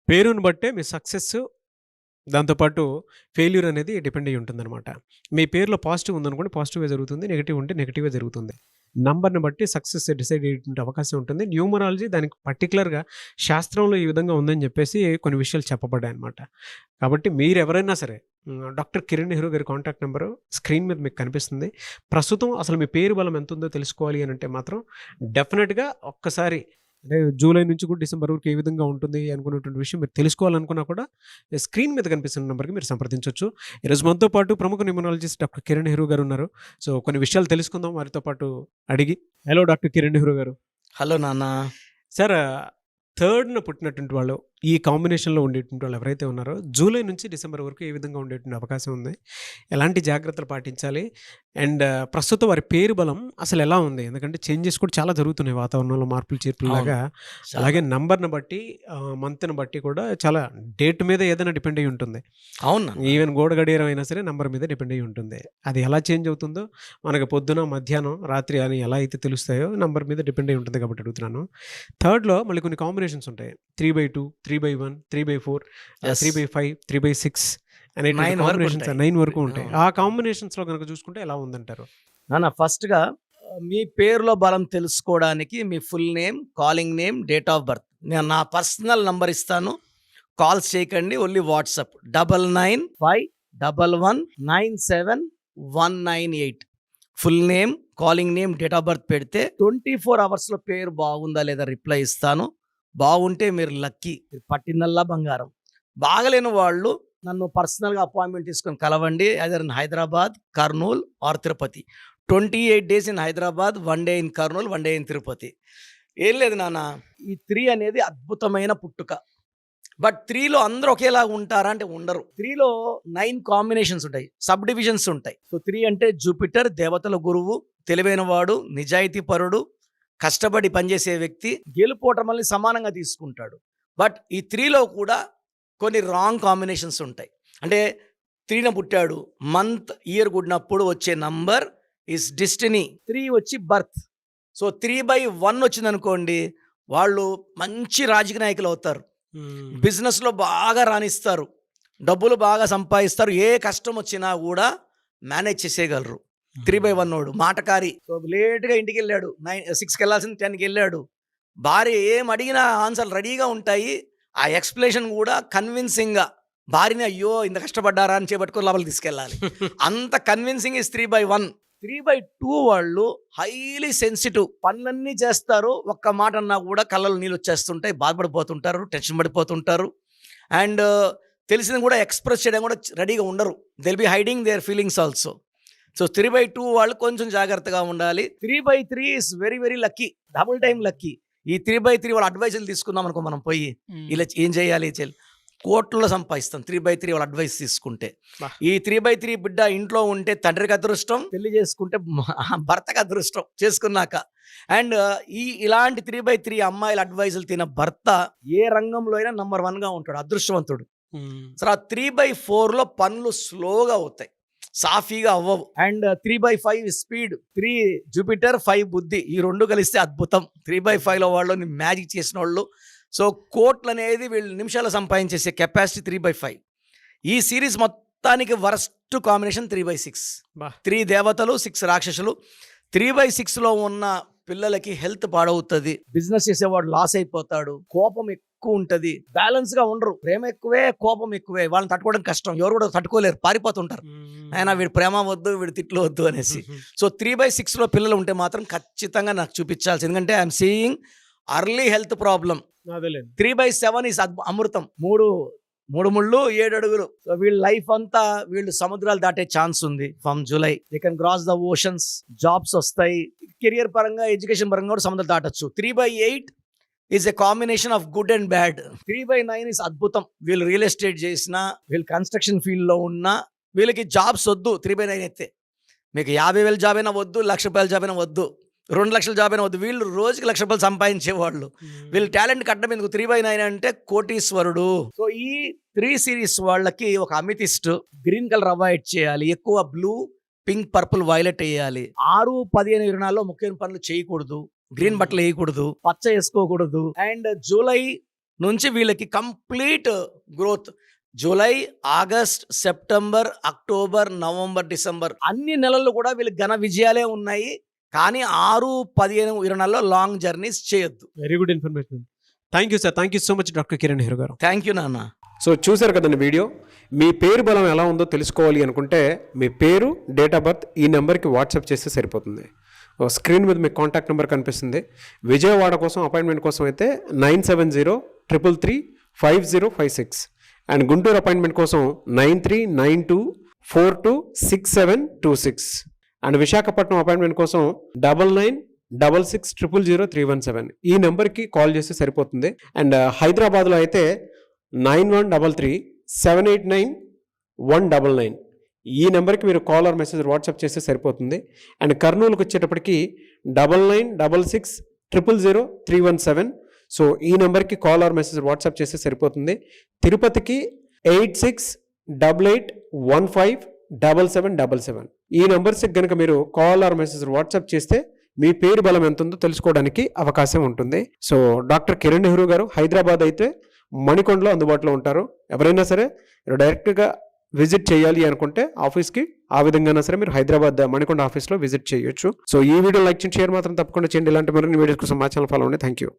పేరుని బట్టే మీ సక్సెస్ దాంతో పాటు ఫెయిల్యూర్ అనేది డిపెండ్ అయ్యి ఉంటుందనమాట. మీ పేరులో పాజిటివ్ ఉందనుకోండి పాజిటివే జరుగుతుంది. నెగెటివ్ ఉంటే నెగెటివే జరుగుతుంది. నంబర్‌ని బట్టి సక్సెస్ డిసైడ్ అయ్యేటువంటి అవకాశం ఉంటుంది. న్యూమరాలజీ దానికి పర్టిక్యులర్‌గా శాస్త్రంలో ఈ విధంగా ఉందని చెప్పేసి కొన్ని విషయాలు చెప్పబడ్డాయన్నమాట. కాబట్టి మీరెవరైనా సరే డాక్టర్ కిరణ్ నెహ్రూ గారి కాంటాక్ట్ నంబరు స్క్రీన్ మీద మీకు కనిపిస్తుంది. ప్రస్తుతం అసలు మీ పేరు బలం ఎంతుందో తెలుసుకోవాలి అనంటే మాత్రం డెఫినిట్‌గా ఒక్కసారి అంటే జూలై నుంచి కూడా డిసెంబర్ వరకు ఏ విధంగా ఉంటుంది అనుకునేటువంటి విషయం మీరు తెలుసుకోవాలనుకున్నా కూడా స్క్రీన్ మీద కనిపిస్తున్న నంబర్‌కి మీరు సంప్రదించొచ్చు. ఈరోజు మనతో పాటు ప్రముఖ న్యూమరాలజిస్ట్ డాక్టర్ కిరణ్ నెహ్రూ గారు ఉన్నారు. సో, కొన్ని విషయాలు తెలుసుకుందాం వారితో పాటు అడిగి. హలో డాక్టర్ కిరణ్ నెహ్రూ గారు. హలో నాన్న. సార్ థర్డ్‌న పుట్టినటువంటి వాళ్ళు ఈ కాంబినేషన్‌లో ఉండేటువంటి వాళ్ళు ఎవరైతే ఉన్నారో జూలై నుంచి డిసెంబర్ వరకు ఏ విధంగా ఉండేటువంటి అవకాశం ఉంది? ఎలాంటి జాగ్రత్తలు పాటించాలి? అండ్ ప్రస్తుతం వారి పేరు బలం అసలు ఎలా ఉంది? ఎందుకంటే చేంజెస్ కూడా చాలా జరుగుతున్నాయి వాతావరణంలో మార్పులు చేర్పుల్లాగా. చాలా. అలాగే నంబర్‌ని బట్టి మంత్‌ని బట్టి కూడా చాలా డేట్ మీద ఏదైనా డిపెండ్ అయ్యి ఉంటుంది. అవును నాన్న. ఈవెన్ గోడ గడియారం అయినా సరే నంబర్ మీద డిపెండ్ అయ్యి ఉంటుంది. అది ఎలా చేంజ్ అవుతుందో మనకు పొద్దున, మధ్యాహ్నం, రాత్రి అని ఎలా అయితే తెలుస్తాయో నంబర్ మీద డిపెండ్ అయ్యి ఉంటుంది కాబట్టి అడుగుతున్నాను. థర్డ్‌లో మళ్ళీ కొన్ని కాంబినేషన్స్ ఉంటాయి. 3/2, 3/1, 3/4, యెస్. 3/5, 3/6 అనేటువంటి 9 వరకు కాంబినేషన్స్ ఉంటాయి. 9 వరకు ఉంటాయి. అవును. ఆ కాంబినేషన్స్‌లో గనుక చూసుకుంటే ఎలా ఉందంటారు? నాన్న ఫస్ట్‌గా మీ పేరులో బలం తెలుసుకోవడానికి మీ full name, calling name, date of birth. నేను నా పర్సనల్ నంబర్ ఇస్తాను. కాల్స్ చేయకండి. Only WhatsApp 9951197198. Full name, calling name, date of birth పెడితే 24 అవర్స్‌లో పేరు బాగుందా లేదా రిప్లై ఇస్తాను. బాగుంటే మీరు లక్కీ. పట్టిందల్లా బంగారం. బాగలేని వాళ్ళు నన్ను పర్సనల్‌గా అపాయింట్మెంట్ తీసుకొని కలవండి. Either in Hyderabad, Kurnool or Tirupati. 28 days in Hyderabad, 1 day in Kurnool, 1 day in Tirupati. ఏం లేదు నాన్న. ఈ 3 అనేది అద్భుతమైన పుట్టుక. బట్ 3లో అందరూ ఒకేలాగా ఉంటారా అంటే ఉండరు. 3లో 9 కాంబినేషన్స్ ఉంటాయి. సబ్ డివిజన్స్ ఉంటాయి. సో 3 అంటే జూపిటర్ దేవతల గురువు, తెలివైనవాడు, నిజాయితీపరుడు, కష్టపడి పనిచేసే వ్యక్తి, గెలుపోటమల్ని సమానంగా తీసుకుంటాడు. బట్ ఈ 3లో కూడా కొన్ని రాంగ్ కాంబినేషన్స్ ఉంటాయి. అంటే 3న పుట్టాడు, మంత్, ఇయర్ గుడినప్పుడు వచ్చే నంబర్ ఈస్ డెస్టినీ. 3 వచ్చి బర్త్. సో 3/1 వచ్చిందనుకోండి, వాళ్ళు మంచి రాజకీయ నాయకులు అవుతారు. బిజినెస్‌లో బాగా రాణిస్తారు. డబ్బులు బాగా సంపాదిస్తారు. ఏ కష్టం వచ్చినా కూడా మేనేజ్ చేసేయగలరు. 3/1 మాటకారి. సో లేట్‌గా ఇంటికెళ్ళాడు. 6కి వెళ్ళాల్సింది 10కి వెళ్ళాడు. భార్య ఏం అడిగినా ఆన్సర్లు రెడీగా ఉంటాయి. ఆ ఎక్స్‌ప్లనేషన్ కూడా కన్విన్సింగ్‌గా భార్యని అయ్యో ఇంత కష్టపడ్డారా అని చేపట్టుకొని లోపలికి తీసుకెళ్ళాలి. అంత కన్విన్సింగ్ ఈస్ 3/1. 3/2 వాళ్ళు హైలీ సెన్సిటివ్. పనులన్నీ చేస్తారు. ఒక్క మాట అన్నా కూడా కళ్ళలో నీళ్ళు వచ్చేస్తుంటాయి. బాధపడిపోతుంటారు, టెన్షన్ పడిపోతుంటారు. అండ్ తెలిసింది కూడా ఎక్స్‌ప్రెస్ చేయడం కూడా రెడీగా ఉండరు. They will be hiding there feelings also. So 3/2 వాళ్ళు కొంచెం జాగ్రత్తగా ఉండాలి. 3/3 is very very lucky. Double time lucky. ఈ 3/3 వాళ్ళ అడ్వైజులు తీసుకుందాం అనుకో మనం పోయి. ఇలా ఏం చేయాలి కోట్లలో సంపాదిస్తాం 3/3 వాళ్ళ అడ్వైస్ తీసుకుంటే. ఈ 3/3 బిడ్డ ఇంట్లో ఉంటే తండ్రికి అదృష్టం, పెళ్లి చేసుకుంటే భర్తకు అదృష్టం చేసుకున్నాక. అండ్ ఇలాంటి 3/3 అమ్మాయిల అడ్వైజులు తిన భర్త ఏ రంగంలో అయినా నంబర్ 1గా ఉంటాడు, అదృష్టవంతుడు. సో ఆ 3/4లో పనులు స్లోగా అవుతాయి, సాఫీగా అవ్వవు. And 3/5 speed. 3 జూపిటర్, 5 బుద్ధి. ఈ 2 కలిస్తే అద్భుతం. 3/5లో వాళ్ళు మ్యాజిక్ చేసిన వాళ్ళు. సో కోట్లు అనేది వీళ్ళు నిమిషాలు సంపాదించేసే కెపాసిటీ 3/5. ఈ సిరీస్ మొత్తానికి వరస్ట్ కాంబినేషన్ 3/6. 3 దేవతలు, 6 రాక్షసులు. 3/6లో ఉన్న పిల్లలకి హెల్త్ పాడవుతుంది. బిజినెస్ చేసేవాడు లాస్ అయిపోతాడు. కోపం ఎక్కువ ఉంటుంది. బ్యాలెన్స్ గా ఉండరు. ప్రేమ ఎక్కువే, కోపం ఎక్కువే. వాళ్ళని తట్టుకోవడం కష్టం. ఎవరు కూడా తట్టుకోలేరు, పారిపోతుంటారు. అయినా వీడి ప్రేమ వద్దు, వీడి తిట్లు వద్దు అనేసి. సో 3/6లో పిల్లలు ఉంటే మాత్రం ఖచ్చితంగా నాకు చూపించాల్సి. ఎందుకంటే I'm seeing early health problem. 3/7 is అమృతం. 3 ముళ్ళు 7 అడుగులు. సో వీళ్ళ లైఫ్ అంతా వీళ్ళు సముద్రాలు దాటే ఛాన్స్ ఉంది. From July they can cross the oceans. Jobs వస్తాయి. కెరియర్ పరంగా, ఎడ్యుకేషన్ పరంగా కూడా సముద్రాలు దాటొచ్చు. 3/8 is a combination of good and bad. 3/9 is అద్భుతం. వీళ్ళు రియల్ ఎస్టేట్ చేసినా, వీళ్ళు కన్స్ట్రక్షన్ ఫీల్డ్ లో ఉన్నా, వీళ్ళకి జాబ్స్ వద్దు. 3/9 అయితే మీకు 50,000 జాబ్ అయినా వద్దు, ₹1,00,000 జాబ్ అయినా వద్దు, 2,00,000 జాబ్ అయినా వద్దు. వీళ్ళు రోజుకి ₹1,00,000 సంపాదించేవాళ్ళు. వీళ్ళు టాలెంట్ కట్టడం ఎందుకు? 3/9 అంటే కోటీశ్వరుడు. సో ఈ 3 సిరీస్ వాళ్ళకి ఒక అమితిస్ట్. గ్రీన్ కలర్ అవాయిడ్ చేయాలి. ఎక్కువ బ్లూ, పింక్, పర్పుల్, వైలెట్ వేయాలి. 6, 15, 24లో ముఖ్యమైన పనులు చేయకూడదు. గ్రీన్ బట్టలు వేయకూడదు, పచ్చ వేసుకోకూడదు. అండ్ జూలై నుంచి వీళ్ళకి complete growth. July, August, September, October, November, December అన్ని నెలల్లో కూడా వీళ్ళకి ఘన విజయాలే ఉన్నాయి. కానీ 6, 15, 20 నెలల్లో లాంగ్ జర్నీస్ చేయొద్దు. Very good information. Thank you sir. Thank you so much doctor Kiran Nehru గారు. థ్యాంక్ యూ నాన్న. సో చూశారు కదండి వీడియో. మీ పేరు బలం ఎలా ఉందో తెలుసుకోవాలి అనుకుంటే మీ పేరు, డేట్ ఆఫ్ బర్త్ ఈ నెంబర్కి వాట్సాప్ చేస్తే సరిపోతుంది. స్క్రీన్ మీద మీకు కాంటాక్ట్ నెంబర్ కనిపిస్తుంది. విజయవాడ కోసం అపాయింట్మెంట్ కోసం అయితే 9703335056 అండ్ గుంటూరు అపాయింట్మెంట్ కోసం 9392426726 అండ్ విశాఖపట్నం అపాయింట్మెంట్ కోసం 9966600317 ఈ నెంబర్కి కాల్ చేస్తే సరిపోతుంది. అండ్ హైదరాబాద్లో అయితే 9133789199 ఈ నెంబర్కి మీరు కాల్ ఆర్ మెసేజ్ వాట్సాప్ చేస్తే సరిపోతుంది. అండ్ కర్నూలుకి వచ్చేటప్పటికి 9966000317 సో ఈ నెంబర్కి కాల్ ఆర్ మెసేజ్ వాట్సాప్ చేస్తే సరిపోతుంది. తిరుపతికి 8688157777 ఈ నెంబర్స్కి కనుక మీరు కాల్ ఆర్ మెసేజ్ వాట్సాప్ చేస్తే మీ పేరు బలం ఎంత ఉందో తెలుసుకోవడానికి అవకాశం ఉంటుంది. సో డాక్టర్ కిరణ్ నెహ్రూ గారు హైదరాబాద్ అయితే మణికొండలో అందుబాటులో ఉంటారు. ఎవరైనా సరే డైరెక్ట్గా విజిట్ చేయాలి అనుకుంటే ఆఫీస్కి ఆ విధంగా సరే మీరు హైదరాబాద్ మణికొండ ఆఫీస్లో విజిట్ చేయొచ్చు. సో ఈ వీడియో లైక్ చేయండి, షేర్ మాత్రం తప్పకుండా చేయండి. ఇలాంటి మరిన్ని వీడియోస్ కోసం మా ఛానల్ ఫాలో అవ్వండి. Thank you.